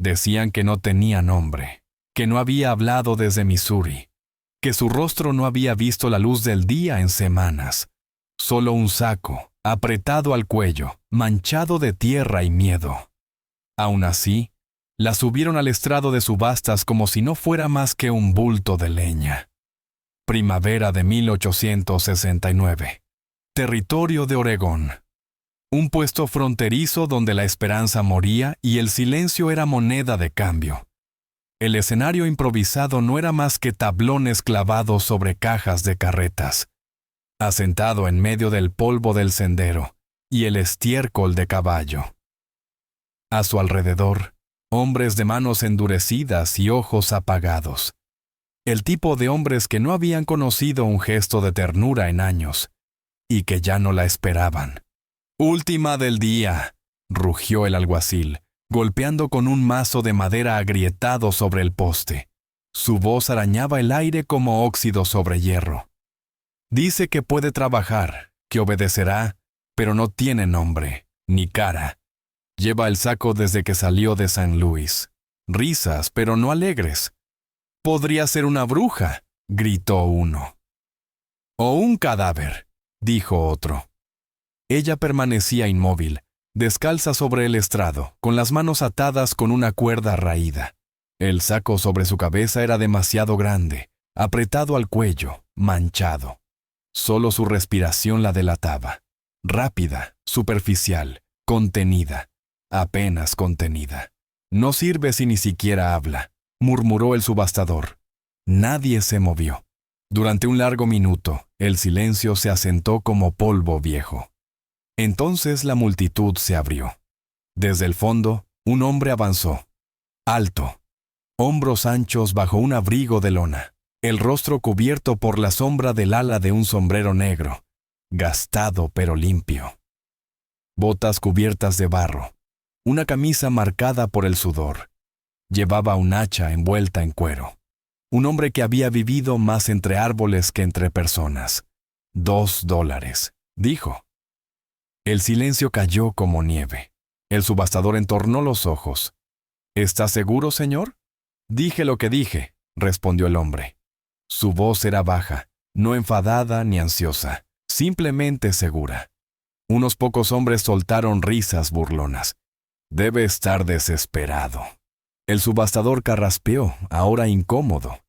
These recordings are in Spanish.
Decían que no tenía nombre, que no había hablado desde Missouri, que su rostro no había visto la luz del día en semanas. Solo un saco, apretado al cuello, manchado de tierra y miedo. Aún así, la subieron al estrado de subastas como si no fuera más que un bulto de leña. Primavera de 1869. Territorio de Oregón. Un puesto fronterizo donde la esperanza moría y el silencio era moneda de cambio. El escenario improvisado no era más que tablones clavados sobre cajas de carretas. Asentado en medio del polvo del sendero y el estiércol de caballo. A su alrededor, hombres de manos endurecidas y ojos apagados. El tipo de hombres que no habían conocido un gesto de ternura en años, y que ya no la esperaban. «Última del día», rugió el alguacil, golpeando con un mazo de madera agrietado sobre el poste. Su voz arañaba el aire como óxido sobre hierro. «Dice que puede trabajar, que obedecerá, pero no tiene nombre, ni cara. Lleva el saco desde que salió de San Luis. Risas, pero no alegres. «Podría ser una bruja», gritó uno. «O un cadáver», dijo otro. Ella permanecía inmóvil, descalza sobre el estrado, con las manos atadas con una cuerda raída. El saco sobre su cabeza era demasiado grande, apretado al cuello, manchado. Solo su respiración la delataba. Rápida, superficial, contenida, apenas contenida. «No sirve si ni siquiera habla», murmuró el subastador. Nadie se movió. Durante un largo minuto, el silencio se asentó como polvo viejo. Entonces la multitud se abrió. Desde el fondo, un hombre avanzó. Alto, hombros anchos bajo un abrigo de lona, el rostro cubierto por la sombra del ala de un sombrero negro, gastado pero limpio. Botas cubiertas de barro, una camisa marcada por el sudor. Llevaba un hacha envuelta en cuero. Un hombre que había vivido más entre árboles que entre personas. $2, dijo. El silencio cayó como nieve. El subastador entornó los ojos. «¿Está seguro, señor?» «Dije lo que dije», respondió el hombre. Su voz era baja, no enfadada ni ansiosa, simplemente segura. Unos pocos hombres soltaron risas burlonas. «Debe estar desesperado». El subastador carraspeó, ahora incómodo.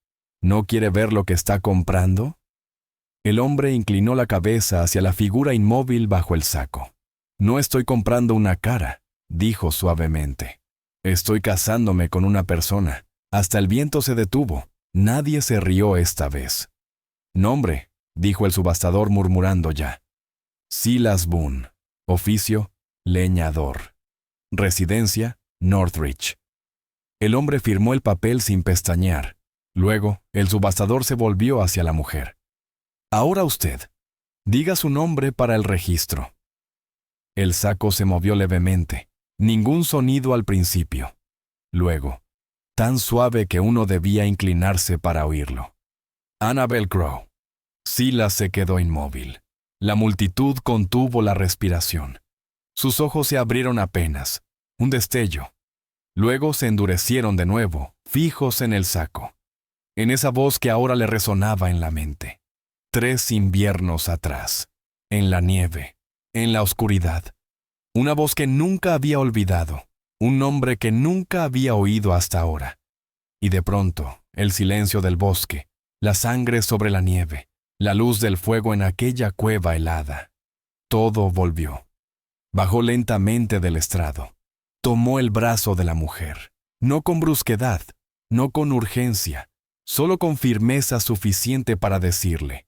¿No quiere ver lo que está comprando? El hombre inclinó la cabeza hacia la figura inmóvil bajo el saco. «No estoy comprando una cara», dijo suavemente. «Estoy casándome con una persona». Hasta el viento se detuvo. Nadie se rió esta vez. «Nombre», dijo el subastador murmurando ya. «Silas Boone. Oficio, leñador. Residencia, Northridge». El hombre firmó el papel sin pestañear. Luego, el subastador se volvió hacia la mujer. «Ahora usted. Diga su nombre para el registro». El saco se movió levemente. Ningún sonido al principio. Luego, tan suave que uno debía inclinarse para oírlo. «Annabel Crowe». Silas se quedó inmóvil. La multitud contuvo la respiración. Sus ojos se abrieron apenas. Un destello. Luego se endurecieron de nuevo, fijos en el saco. En esa voz que ahora le resonaba en la mente. 3 inviernos atrás. En la nieve. En la oscuridad. Una voz que nunca había olvidado. Un nombre que nunca había oído hasta ahora. Y de pronto, el silencio del bosque, la sangre sobre la nieve, la luz del fuego en aquella cueva helada. Todo volvió. Bajó lentamente del estrado. Tomó el brazo de la mujer. No con brusquedad, no con urgencia, solo con firmeza suficiente para decirle: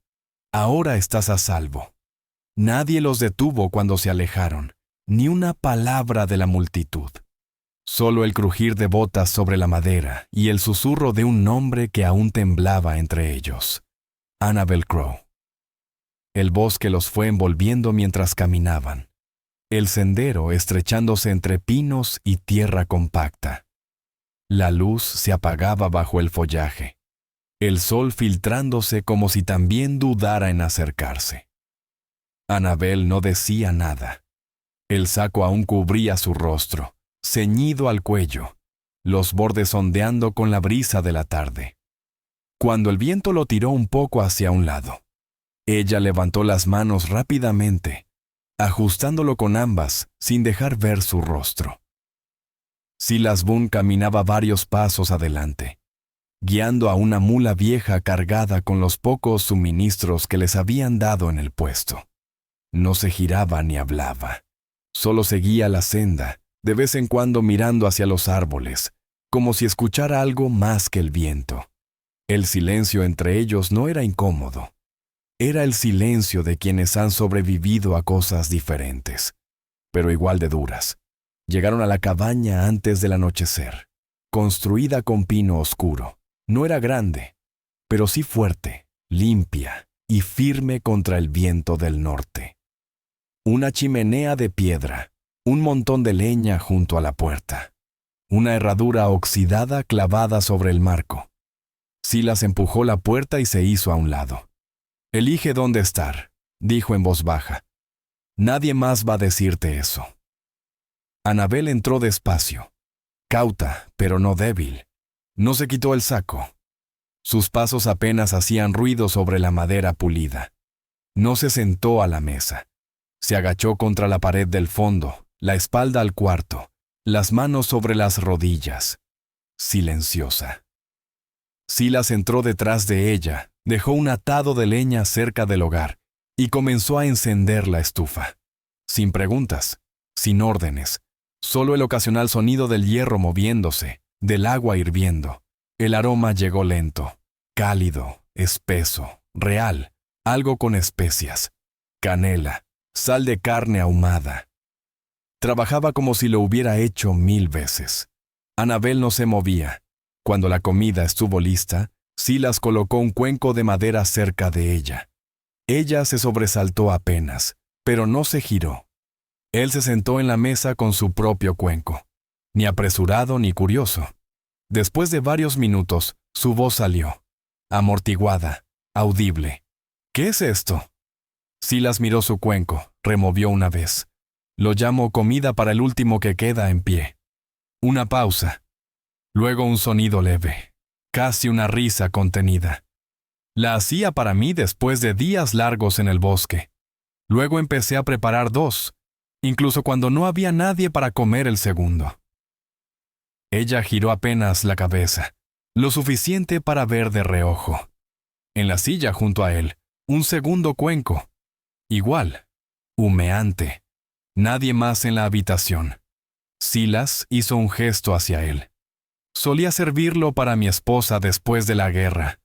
«Ahora estás a salvo». Nadie los detuvo cuando se alejaron, ni una palabra de la multitud. Solo el crujir de botas sobre la madera y el susurro de un nombre que aún temblaba entre ellos. Annabel Crowe. El bosque los fue envolviendo mientras caminaban. El sendero estrechándose entre pinos y tierra compacta. La luz se apagaba bajo el follaje. El sol filtrándose como si también dudara en acercarse. Annabel no decía nada. El saco aún cubría su rostro, ceñido al cuello. los bordes ondeando con la brisa de la tarde. Cuando el viento lo tiró un poco hacia un lado, ella levantó las manos rápidamente, ajustándolo con ambas sin dejar ver su rostro. Silas Boone caminaba varios pasos adelante, guiando a una mula vieja cargada con los pocos suministros que les habían dado en el puesto. No se giraba ni hablaba, solo seguía la senda, de vez en cuando mirando hacia los árboles, como si escuchara algo más que el viento. El silencio entre ellos no era incómodo. Era el silencio de quienes han sobrevivido a cosas diferentes, pero igual de duras. Llegaron a la cabaña antes del anochecer, construida con pino oscuro. No era grande, pero sí fuerte, limpia y firme contra el viento del norte. Una chimenea de piedra, un montón de leña junto a la puerta, una herradura oxidada clavada sobre el marco. Silas empujó la puerta y se hizo a un lado. «Elige dónde estar», dijo en voz baja. «Nadie más va a decirte eso». Annabel entró despacio, cauta, pero no débil. No se quitó el saco. Sus pasos apenas hacían ruido sobre la madera pulida. No se sentó a la mesa. Se agachó contra la pared del fondo, la espalda al cuarto, las manos sobre las rodillas, silenciosa. Silas entró detrás de ella, dejó un atado de leña cerca del hogar y comenzó a encender la estufa. Sin preguntas, sin órdenes, solo el ocasional sonido del hierro moviéndose, del agua hirviendo. El aroma llegó lento, cálido, espeso, real, algo con especias, canela, sal de carne ahumada. Trabajaba como si lo hubiera hecho 1000 veces. Annabel no se movía. Cuando la comida estuvo lista, Silas colocó un cuenco de madera cerca de ella. Ella se sobresaltó apenas, pero no se giró. Él se sentó en la mesa con su propio cuenco, ni apresurado ni curioso. Después de varios minutos, su voz salió, amortiguada, audible. «¿Qué es esto?» Silas miró su cuenco, removió una vez. «Lo llamo comida para el último que queda en pie». Una pausa. Luego un sonido leve, casi una risa contenida. La hacía para mí después de días largos en el bosque. Luego empecé a preparar 2, incluso cuando no había nadie para comer el segundo. Ella giró apenas la cabeza, lo suficiente para ver de reojo. En la silla junto a él, un segundo cuenco. Igual, humeante. Nadie más en la habitación. Silas hizo un gesto hacia él. «Solía servirlo para mi esposa después de la guerra,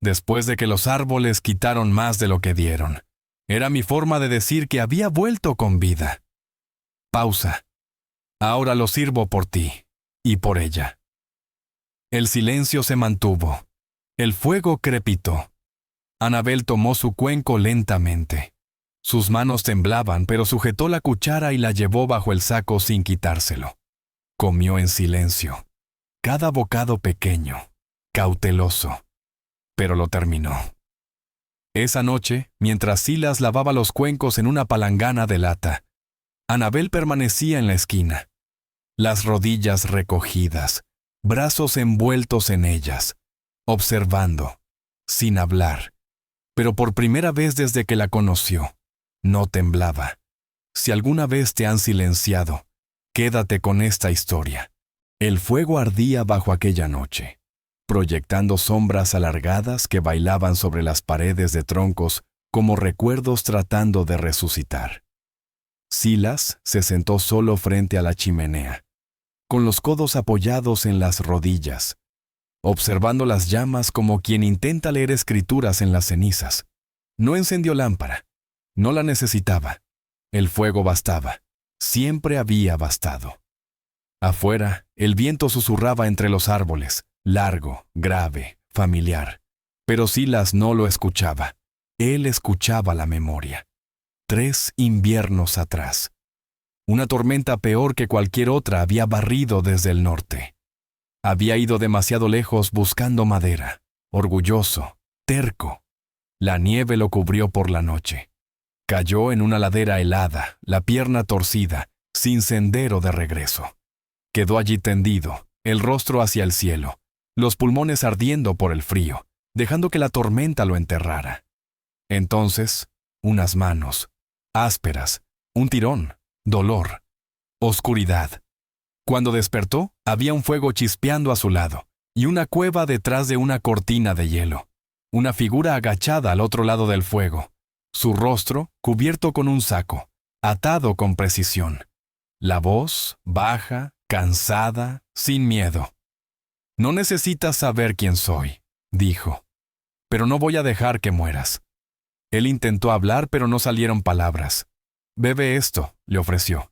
después de que los árboles quitaron más de lo que dieron. Era mi forma de decir que había vuelto con vida». Pausa. «Ahora lo sirvo por ti y por ella». El silencio se mantuvo. El fuego crepitó. Annabel tomó su cuenco lentamente. Sus manos temblaban, pero sujetó la cuchara y la llevó bajo el saco sin quitárselo. Comió en silencio. Cada bocado pequeño, cauteloso, pero lo terminó. Esa noche, mientras Silas lavaba los cuencos en una palangana de lata, Annabel permanecía en la esquina, las rodillas recogidas, brazos envueltos en ellas, observando, sin hablar, pero por primera vez desde que la conoció, no temblaba. Si alguna vez te han silenciado, quédate con esta historia. El fuego ardía bajo aquella noche, proyectando sombras alargadas que bailaban sobre las paredes de troncos como recuerdos tratando de resucitar. Silas se sentó solo frente a la chimenea, con los codos apoyados en las rodillas, observando las llamas como quien intenta leer escrituras en las cenizas. No encendió lámpara, no la necesitaba. El fuego bastaba, siempre había bastado. Afuera, el viento susurraba entre los árboles, largo, grave, familiar. Pero Silas no lo escuchaba. Él escuchaba la memoria. 3 inviernos atrás. Una tormenta peor que cualquier otra había barrido desde el norte. Había ido demasiado lejos buscando madera, orgulloso, terco. La nieve lo cubrió por la noche. Cayó en una ladera helada, la pierna torcida, sin sendero de regreso. Quedó allí tendido, el rostro hacia el cielo, los pulmones ardiendo por el frío, dejando que la tormenta lo enterrara. Entonces, unas manos, ásperas, un tirón, dolor, oscuridad. Cuando despertó, había un fuego chispeando a su lado, y una cueva detrás de una cortina de hielo. Una figura agachada al otro lado del fuego, su rostro cubierto con un saco, atado con precisión. La voz, baja, cansada, sin miedo. «No necesitas saber quién soy», dijo, «pero no voy a dejar que mueras». Él intentó hablar, pero no salieron palabras. «Bebe esto», le ofreció.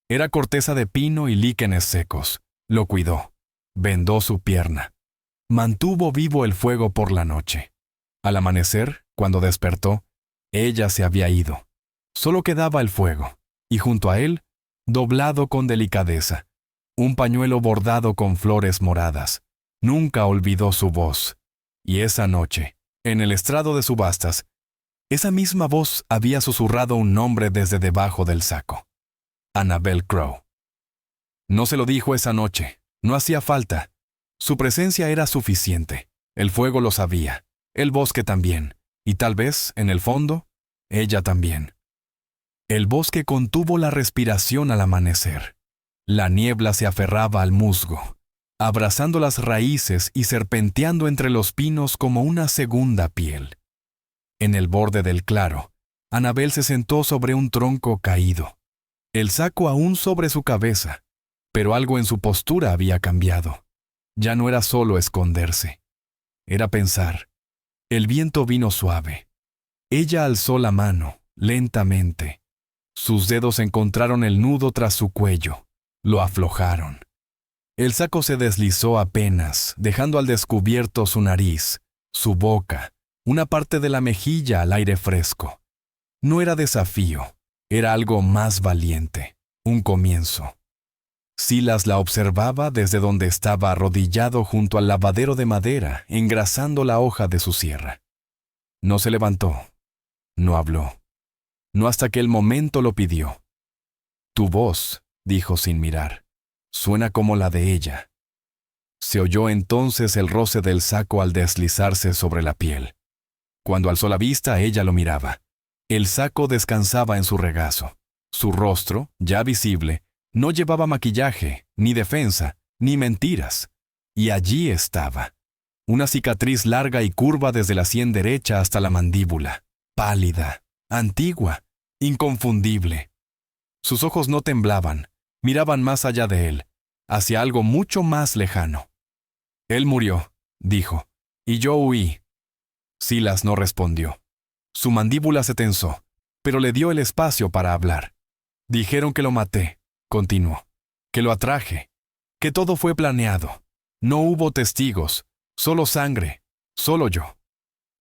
Era corteza de pino y líquenes secos. Lo cuidó. Vendó su pierna. Mantuvo vivo el fuego por la noche. Al amanecer, cuando despertó, ella se había ido. Solo quedaba el fuego, y junto a él, doblado con delicadeza, un pañuelo bordado con flores moradas. Nunca olvidó su voz. Y esa noche, en el estrado de subastas, esa misma voz había susurrado un nombre desde debajo del saco. Annabel Crowe. No se lo dijo esa noche. No hacía falta. Su presencia era suficiente. El fuego lo sabía. El bosque también. Y tal vez, en el fondo, ella también. El bosque contuvo la respiración al amanecer. La niebla se aferraba al musgo, abrazando las raíces y serpenteando entre los pinos como una segunda piel. En el borde del claro, Annabel se sentó sobre un tronco caído, el saco aún sobre su cabeza, pero algo en su postura había cambiado. Ya no era solo esconderse, era pensar. El viento vino suave. Ella alzó la mano, lentamente. Sus dedos encontraron el nudo tras su cuello. Lo aflojaron. El saco se deslizó apenas, dejando al descubierto su nariz, su boca, una parte de la mejilla al aire fresco. No era desafío, era algo más valiente, un comienzo. Silas la observaba desde donde estaba arrodillado junto al lavadero de madera, engrasando la hoja de su sierra. No se levantó, no habló, no hasta que el momento lo pidió. «Tu voz», dijo sin mirar, «suena como la de ella». Se oyó entonces el roce del saco al deslizarse sobre la piel. Cuando alzó la vista, ella lo miraba. El saco descansaba en su regazo. Su rostro, ya visible, no llevaba maquillaje, ni defensa, ni mentiras. Y allí estaba. Una cicatriz larga y curva desde la sien derecha hasta la mandíbula. Pálida, antigua, inconfundible. Sus ojos no temblaban, miraban más allá de él, hacia algo mucho más lejano. «Él murió», dijo, «y yo huí». Silas no respondió. Su mandíbula se tensó, pero le dio el espacio para hablar. «Dijeron que lo maté», continuó, «que lo atraje, que todo fue planeado. No hubo testigos, solo sangre, solo yo».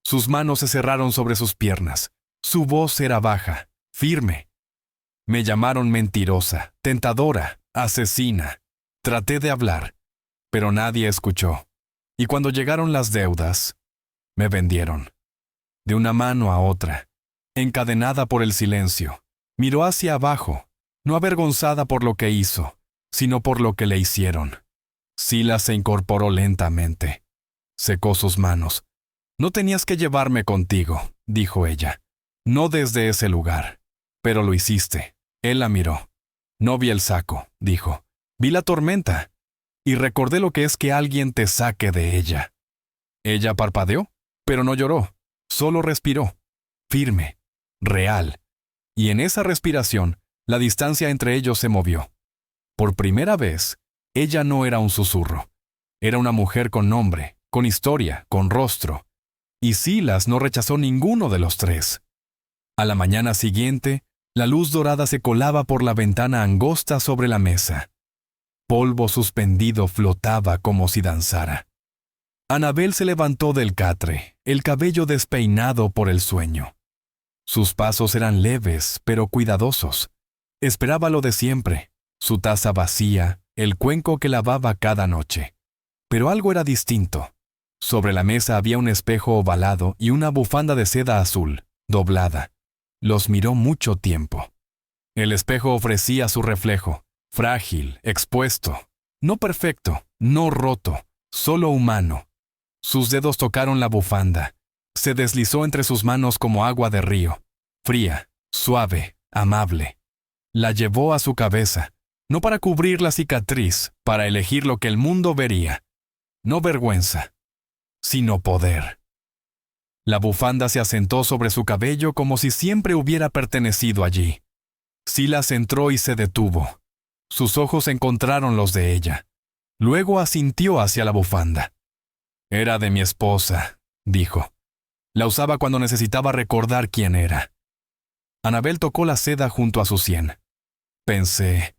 Sus manos se cerraron sobre sus piernas. Su voz era baja, firme. «Me llamaron mentirosa, tentadora, asesina. Traté de hablar, pero nadie escuchó. Y cuando llegaron las deudas, me vendieron». De una mano a otra, encadenada por el silencio, miró hacia abajo, no avergonzada por lo que hizo, sino por lo que le hicieron. Silas se incorporó lentamente. Secó sus manos. «No tenías que llevarme contigo», dijo ella. «No desde ese lugar. Pero lo hiciste». Él la miró. «No vi el saco», dijo. «Vi la tormenta. Y recordé lo que es que alguien te saque de ella». Ella parpadeó, pero no lloró. Solo respiró. Firme, real. Y en esa respiración, la distancia entre ellos se movió. Por primera vez, ella no era un susurro. Era una mujer con nombre, con historia, con rostro. Y Silas no rechazó ninguno de los tres. A la mañana siguiente, la luz dorada se colaba por la ventana angosta sobre la mesa. Polvo suspendido flotaba como si danzara. Annabel se levantó del catre, el cabello despeinado por el sueño. Sus pasos eran leves, pero cuidadosos. Esperaba lo de siempre, su taza vacía, el cuenco que lavaba cada noche. Pero algo era distinto. Sobre la mesa había un espejo ovalado y una bufanda de seda azul, doblada. Los miró mucho tiempo. El espejo ofrecía su reflejo, frágil, expuesto, no perfecto, no roto, solo humano. Sus dedos tocaron la bufanda. Se deslizó entre sus manos como agua de río, fría, suave, amable. La llevó a su cabeza, no para cubrir la cicatriz, para elegir lo que el mundo vería. No vergüenza, sino poder. La bufanda se asentó sobre su cabello como si siempre hubiera pertenecido allí. Silas entró y se detuvo. Sus ojos encontraron los de ella. Luego asintió hacia la bufanda. Era de mi esposa, dijo. La usaba cuando necesitaba recordar quién era. Annabel tocó la seda junto a su sien. Pensé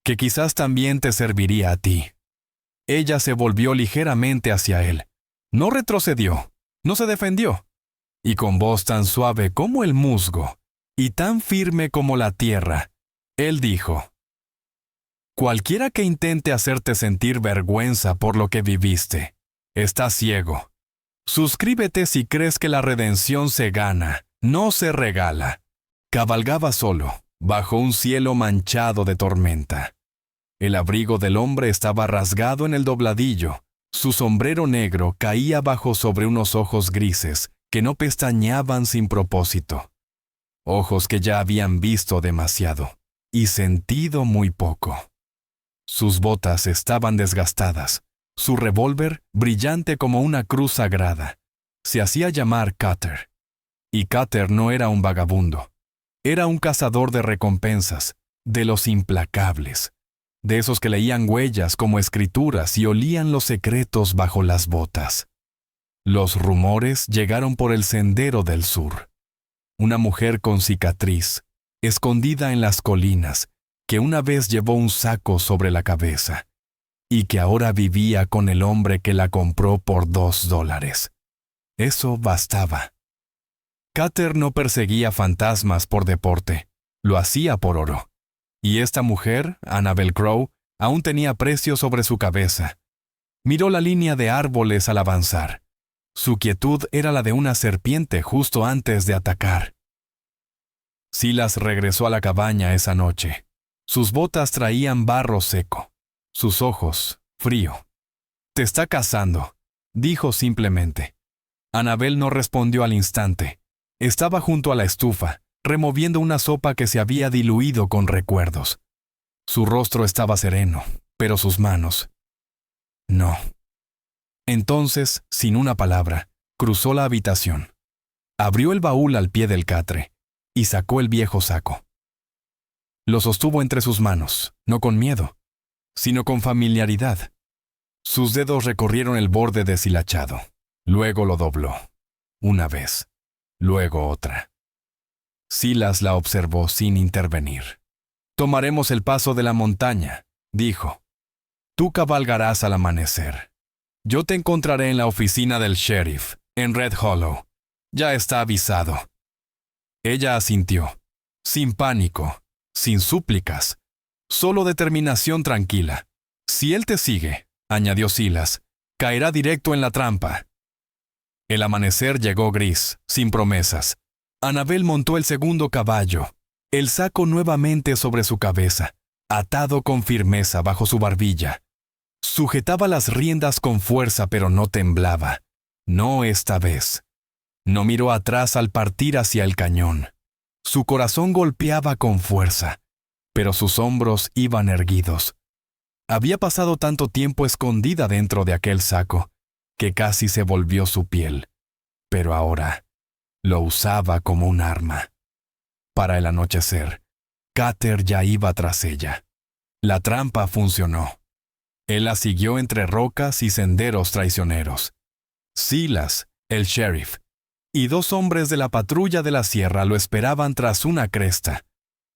que quizás también te serviría a ti. Ella se volvió ligeramente hacia él. No retrocedió, no se defendió. Y con voz tan suave como el musgo, y tan firme como la tierra, él dijo: cualquiera que intente hacerte sentir vergüenza por lo que viviste, está ciego. Suscríbete si crees que la redención se gana, no se regala. Cabalgaba solo, bajo un cielo manchado de tormenta. El abrigo del hombre estaba rasgado en el dobladillo. Su sombrero negro caía bajo sobre unos ojos grises que no pestañeaban sin propósito. Ojos que ya habían visto demasiado y sentido muy poco. Sus botas estaban desgastadas. Su revólver, brillante como una cruz sagrada, se hacía llamar Cutter. Y Cutter no era un vagabundo. Era un cazador de recompensas, de los implacables, de esos que leían huellas como escrituras y olían los secretos bajo las botas. Los rumores llegaron por el sendero del sur. Una mujer con cicatriz, escondida en las colinas, que una vez llevó un saco sobre la cabeza, y que ahora vivía con el hombre que la compró por $2. Eso bastaba. Cutter no perseguía fantasmas por deporte, lo hacía por oro. Y esta mujer, Annabel Crowe, aún tenía precio sobre su cabeza. Miró la línea de árboles al avanzar. Su quietud era la de una serpiente justo antes de atacar. Silas regresó a la cabaña esa noche. Sus botas traían barro seco. Sus ojos, frío. «Te está cazando», dijo simplemente. Annabel no respondió al instante. Estaba junto a la estufa, removiendo una sopa que se había diluido con recuerdos. Su rostro estaba sereno, pero sus manos... no. Entonces, sin una palabra, cruzó la habitación. Abrió el baúl al pie del catre y sacó el viejo saco. Lo sostuvo entre sus manos, no con miedo, sino con familiaridad. Sus dedos recorrieron el borde deshilachado. Luego lo dobló. Una vez. Luego otra. Silas la observó sin intervenir. «Tomaremos el paso de la montaña», dijo. «Tú cabalgarás al amanecer. Yo te encontraré en la oficina del sheriff, en Red Hollow. Ya está avisado». Ella asintió, sin pánico, sin súplicas, solo determinación tranquila. «Si él te sigue», añadió Silas, «caerá directo en la trampa». El amanecer llegó gris, sin promesas. Annabel montó el segundo caballo, el saco nuevamente sobre su cabeza, atado con firmeza bajo su barbilla. Sujetaba las riendas con fuerza, pero no temblaba. No esta vez. No miró atrás al partir hacia el cañón. Su corazón golpeaba con fuerza, pero sus hombros iban erguidos. Había pasado tanto tiempo escondida dentro de aquel saco, que casi se volvió su piel. Pero ahora lo usaba como un arma. Para el anochecer, Cutter ya iba tras ella. La trampa funcionó. Él la siguió entre rocas y senderos traicioneros. Silas, el sheriff, y 2 hombres de la patrulla de la sierra lo esperaban tras una cresta.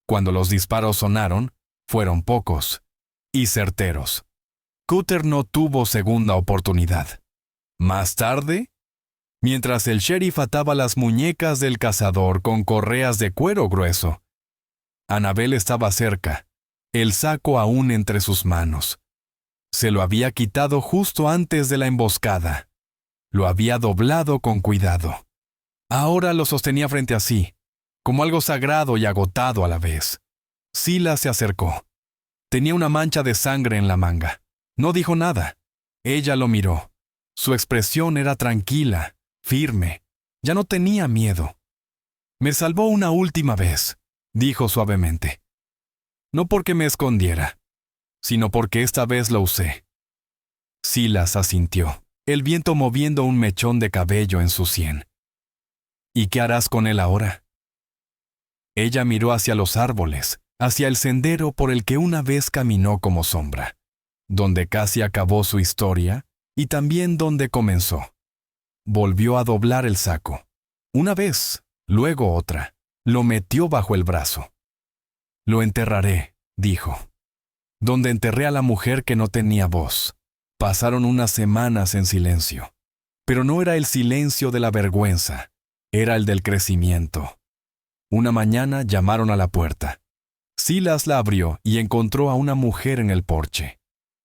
Cuando los disparos sonaron, fueron pocos y certeros. Cutter no tuvo segunda oportunidad. Más tarde, mientras el sheriff ataba las muñecas del cazador con correas de cuero grueso, Annabel estaba cerca, el saco aún entre sus manos. Se lo había quitado justo antes de la emboscada. Lo había doblado con cuidado. Ahora lo sostenía frente a sí, como algo sagrado y agotado a la vez. Silas se acercó. Tenía una mancha de sangre en la manga. No dijo nada. Ella lo miró. Su expresión era tranquila, firme. Ya no tenía miedo. «Me salvó una última vez», dijo suavemente. «No porque me escondiera, sino porque esta vez lo usé». Silas asintió, el viento moviendo un mechón de cabello en su sien. «¿Y qué harás con él ahora?». Ella miró hacia los árboles, hacia el sendero por el que una vez caminó como sombra, donde casi acabó su historia y también donde comenzó. Volvió a doblar el saco. Una vez, luego otra. Lo metió bajo el brazo. «Lo enterraré», dijo. «Donde enterré a la mujer que no tenía voz». Pasaron unas semanas en silencio. Pero no era el silencio de la vergüenza, era el del crecimiento. Una mañana llamaron a la puerta. Silas la abrió y encontró a una mujer en el porche.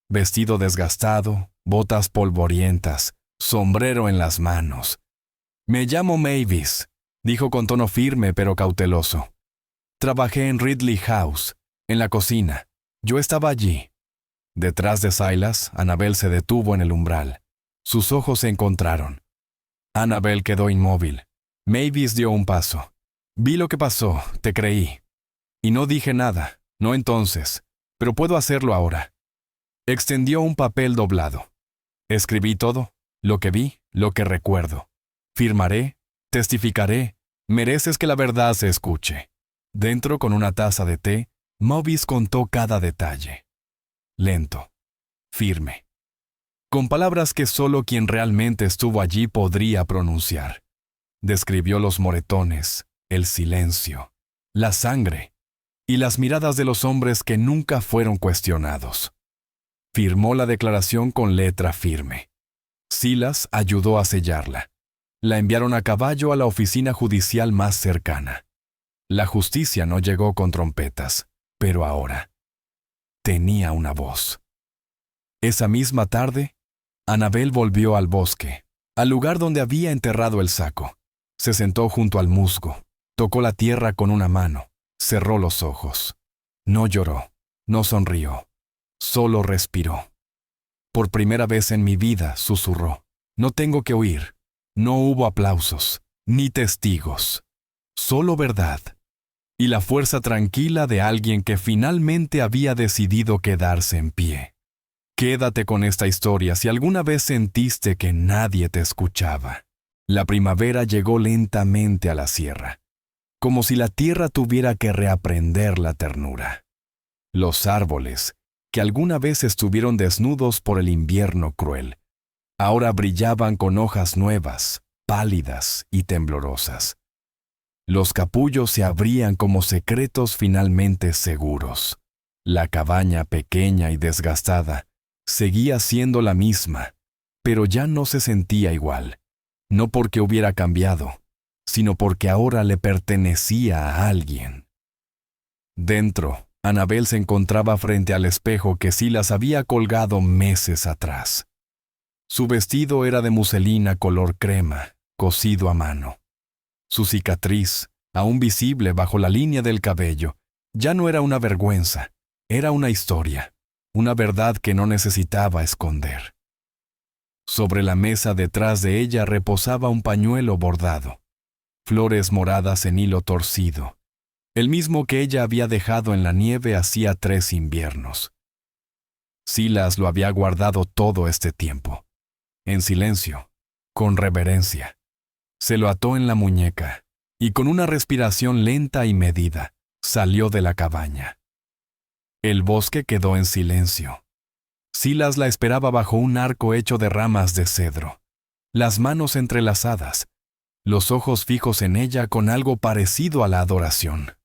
Vestido desgastado, botas polvorientas, sombrero en las manos. «Me llamo Mavis», dijo con tono firme pero cauteloso. «Trabajé en Ridley House, en la cocina. Yo estaba allí». Detrás de Silas, Annabel se detuvo en el umbral. Sus ojos se encontraron. Annabel quedó inmóvil. Mavis dio un paso. «Vi lo que pasó, te creí. Y no dije nada, no entonces, pero puedo hacerlo ahora». Extendió un papel doblado. «Escribí todo, lo que vi, lo que recuerdo. Firmaré, testificaré, mereces que la verdad se escuche». Dentro, con una taza de té, Mavis contó cada detalle. Lento, firme, con palabras que solo quien realmente estuvo allí podría pronunciar. Describió los moretones, el silencio, la sangre y las miradas de los hombres que nunca fueron cuestionados. Firmó la declaración con letra firme. Silas ayudó a sellarla. La enviaron a caballo a la oficina judicial más cercana. La justicia no llegó con trompetas, pero ahora tenía una voz. Esa misma tarde, Annabel volvió al bosque, al lugar donde había enterrado el saco. Se sentó junto al musgo, tocó la tierra con una mano, cerró los ojos. No lloró, no sonrió, solo respiró. «Por primera vez en mi vida», susurró, «no tengo que huir. No hubo aplausos, ni testigos. Solo verdad. Y la fuerza tranquila de alguien que finalmente había decidido quedarse en pie. Quédate con esta historia si alguna vez sentiste que nadie te escuchaba. La primavera llegó lentamente a la sierra, como si la tierra tuviera que reaprender la ternura. Los árboles, que alguna vez estuvieron desnudos por el invierno cruel, ahora brillaban con hojas nuevas, pálidas y temblorosas. Los capullos se abrían como secretos finalmente seguros. La cabaña pequeña y desgastada seguía siendo la misma, pero ya no se sentía igual, no porque hubiera cambiado, sino porque ahora le pertenecía a alguien. Dentro, Annabel se encontraba frente al espejo que Silas había colgado meses atrás. Su vestido era de muselina color crema, cosido a mano. Su cicatriz, aún visible bajo la línea del cabello, ya no era una vergüenza, era una historia, una verdad que no necesitaba esconder. Sobre la mesa detrás de ella reposaba un pañuelo bordado, flores moradas en hilo torcido, el mismo que ella había dejado en la nieve hacía 3 inviernos. Silas lo había guardado todo este tiempo, en silencio, con reverencia. Se lo ató en la muñeca y con una respiración lenta y medida salió de la cabaña. El bosque quedó en silencio. Silas la esperaba bajo un arco hecho de ramas de cedro, las manos entrelazadas, los ojos fijos en ella con algo parecido a la adoración.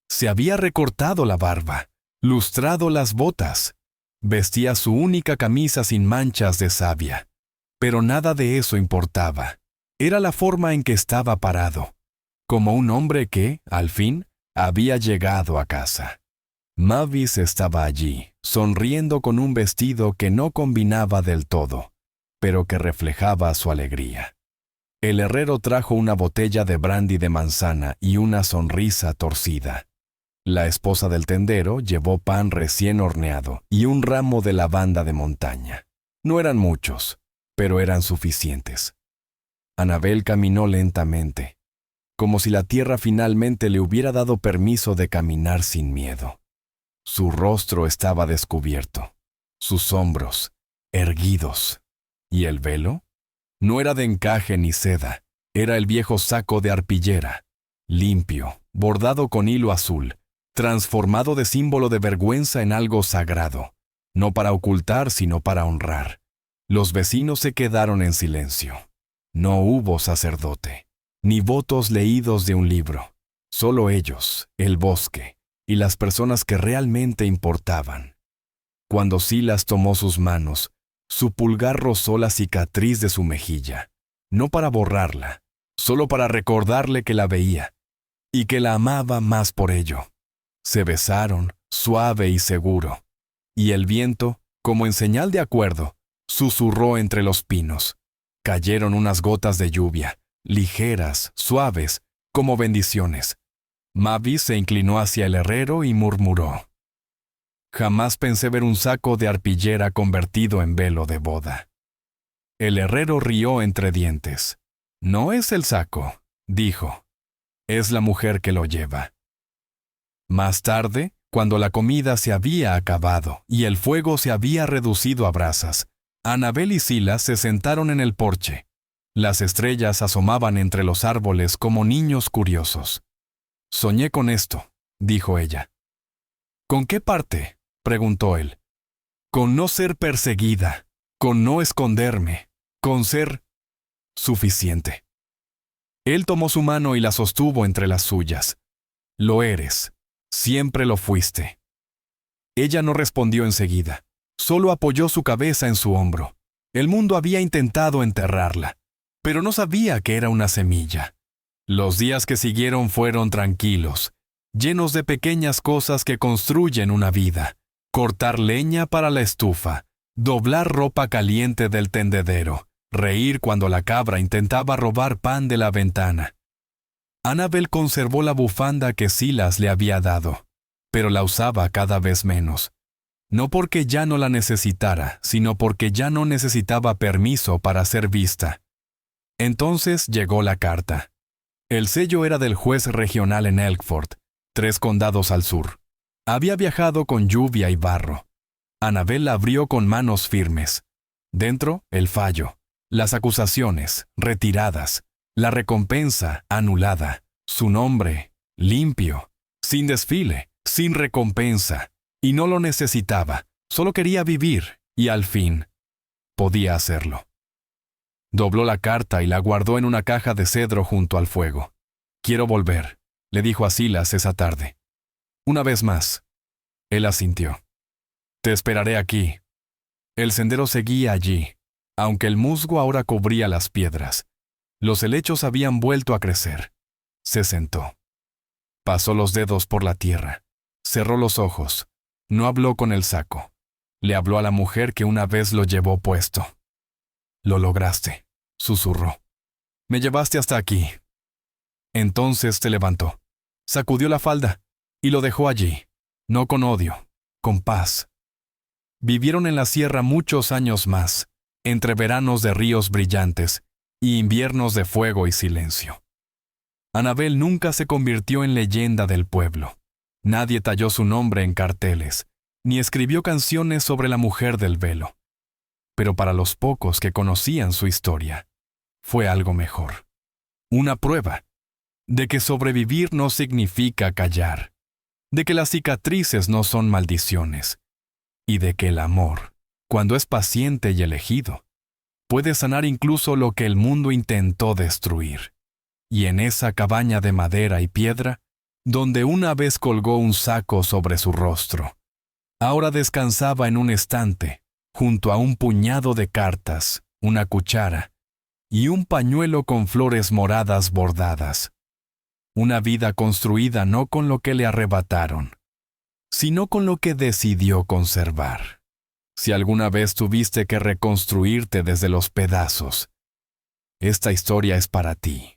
Se había recortado la barba, lustrado las botas, vestía su única camisa sin manchas de savia, pero nada de eso importaba. Era la forma en que estaba parado, como un hombre que, al fin, había llegado a casa. Mavis estaba allí, sonriendo con un vestido que no combinaba del todo, pero que reflejaba su alegría. El herrero trajo una botella de brandy de manzana y una sonrisa torcida. La esposa del tendero llevó pan recién horneado y un ramo de lavanda de montaña. No eran muchos, pero eran suficientes. Anabel caminó lentamente, como si la tierra finalmente le hubiera dado permiso de caminar sin miedo. Su rostro estaba descubierto, sus hombros erguidos. ¿Y el velo? No era de encaje ni seda, era el viejo saco de arpillera, limpio, bordado con hilo azul, transformado de símbolo de vergüenza en algo sagrado, no para ocultar sino para honrar. Los vecinos se quedaron en silencio. No hubo sacerdote, ni votos leídos de un libro, solo ellos, el bosque, y las personas que realmente importaban. Cuando Silas tomó sus manos, su pulgar rozó la cicatriz de su mejilla, no para borrarla, solo para recordarle que la veía, y que la amaba más por ello. Se besaron, suave y seguro, y el viento, como en señal de acuerdo, susurró entre los pinos. Cayeron unas gotas de lluvia, ligeras, suaves, como bendiciones. Mavis se inclinó hacia el herrero y murmuró: «Jamás pensé ver un saco de arpillera convertido en velo de boda». El herrero rió entre dientes. «No es el saco», dijo. «Es la mujer que lo lleva». Más tarde, cuando la comida se había acabado y el fuego se había reducido a brasas, Anabel y Silas se sentaron en el porche. Las estrellas asomaban entre los árboles como niños curiosos. «Soñé con esto», dijo ella. «¿Con qué parte?», preguntó él. «Con no ser perseguida, con no esconderme, con ser suficiente». Él tomó su mano y la sostuvo entre las suyas. «Lo eres, siempre lo fuiste». Ella no respondió enseguida. Solo apoyó su cabeza en su hombro. El mundo había intentado enterrarla, pero no sabía que era una semilla. Los días que siguieron fueron tranquilos, llenos de pequeñas cosas que construyen una vida. Cortar leña para la estufa, doblar ropa caliente del tendedero, reír cuando la cabra intentaba robar pan de la ventana. Anabel conservó la bufanda que Silas le había dado, pero la usaba cada vez menos. No porque ya no la necesitara, sino porque ya no necesitaba permiso para ser vista. Entonces llegó la carta. El sello era del juez regional en Elkford, 3 condados al sur. Había viajado con lluvia y barro. Anabel la abrió con manos firmes. Dentro, el fallo, las acusaciones, retiradas, la recompensa, anulada, su nombre, limpio, sin desfile, sin recompensa. Y no lo necesitaba, solo quería vivir, y al fin, podía hacerlo. Dobló la carta y la guardó en una caja de cedro junto al fuego. «Quiero volver», le dijo a Silas esa tarde. «Una vez más». Él asintió. «Te esperaré aquí». El sendero seguía allí, aunque el musgo ahora cubría las piedras. Los helechos habían vuelto a crecer. Se sentó. Pasó los dedos por la tierra. Cerró los ojos. No habló con el saco. Le habló a la mujer que una vez lo llevó puesto. «Lo lograste», susurró. «Me llevaste hasta aquí». Entonces te levantó, sacudió la falda y lo dejó allí, no con odio, con paz. Vivieron en la sierra muchos años más, entre veranos de ríos brillantes y inviernos de fuego y silencio. Anabel nunca se convirtió en leyenda del pueblo. Nadie talló su nombre en carteles, ni escribió canciones sobre la mujer del velo. Pero para los pocos que conocían su historia, fue algo mejor. Una prueba de que sobrevivir no significa callar, de que las cicatrices no son maldiciones, y de que el amor, cuando es paciente y elegido, puede sanar incluso lo que el mundo intentó destruir. Y en esa cabaña de madera y piedra, donde una vez colgó un saco sobre su rostro, ahora descansaba en un estante, junto a un puñado de cartas, una cuchara y un pañuelo con flores moradas bordadas. Una vida construida no con lo que le arrebataron, sino con lo que decidió conservar. Si alguna vez tuviste que reconstruirte desde los pedazos, esta historia es para ti.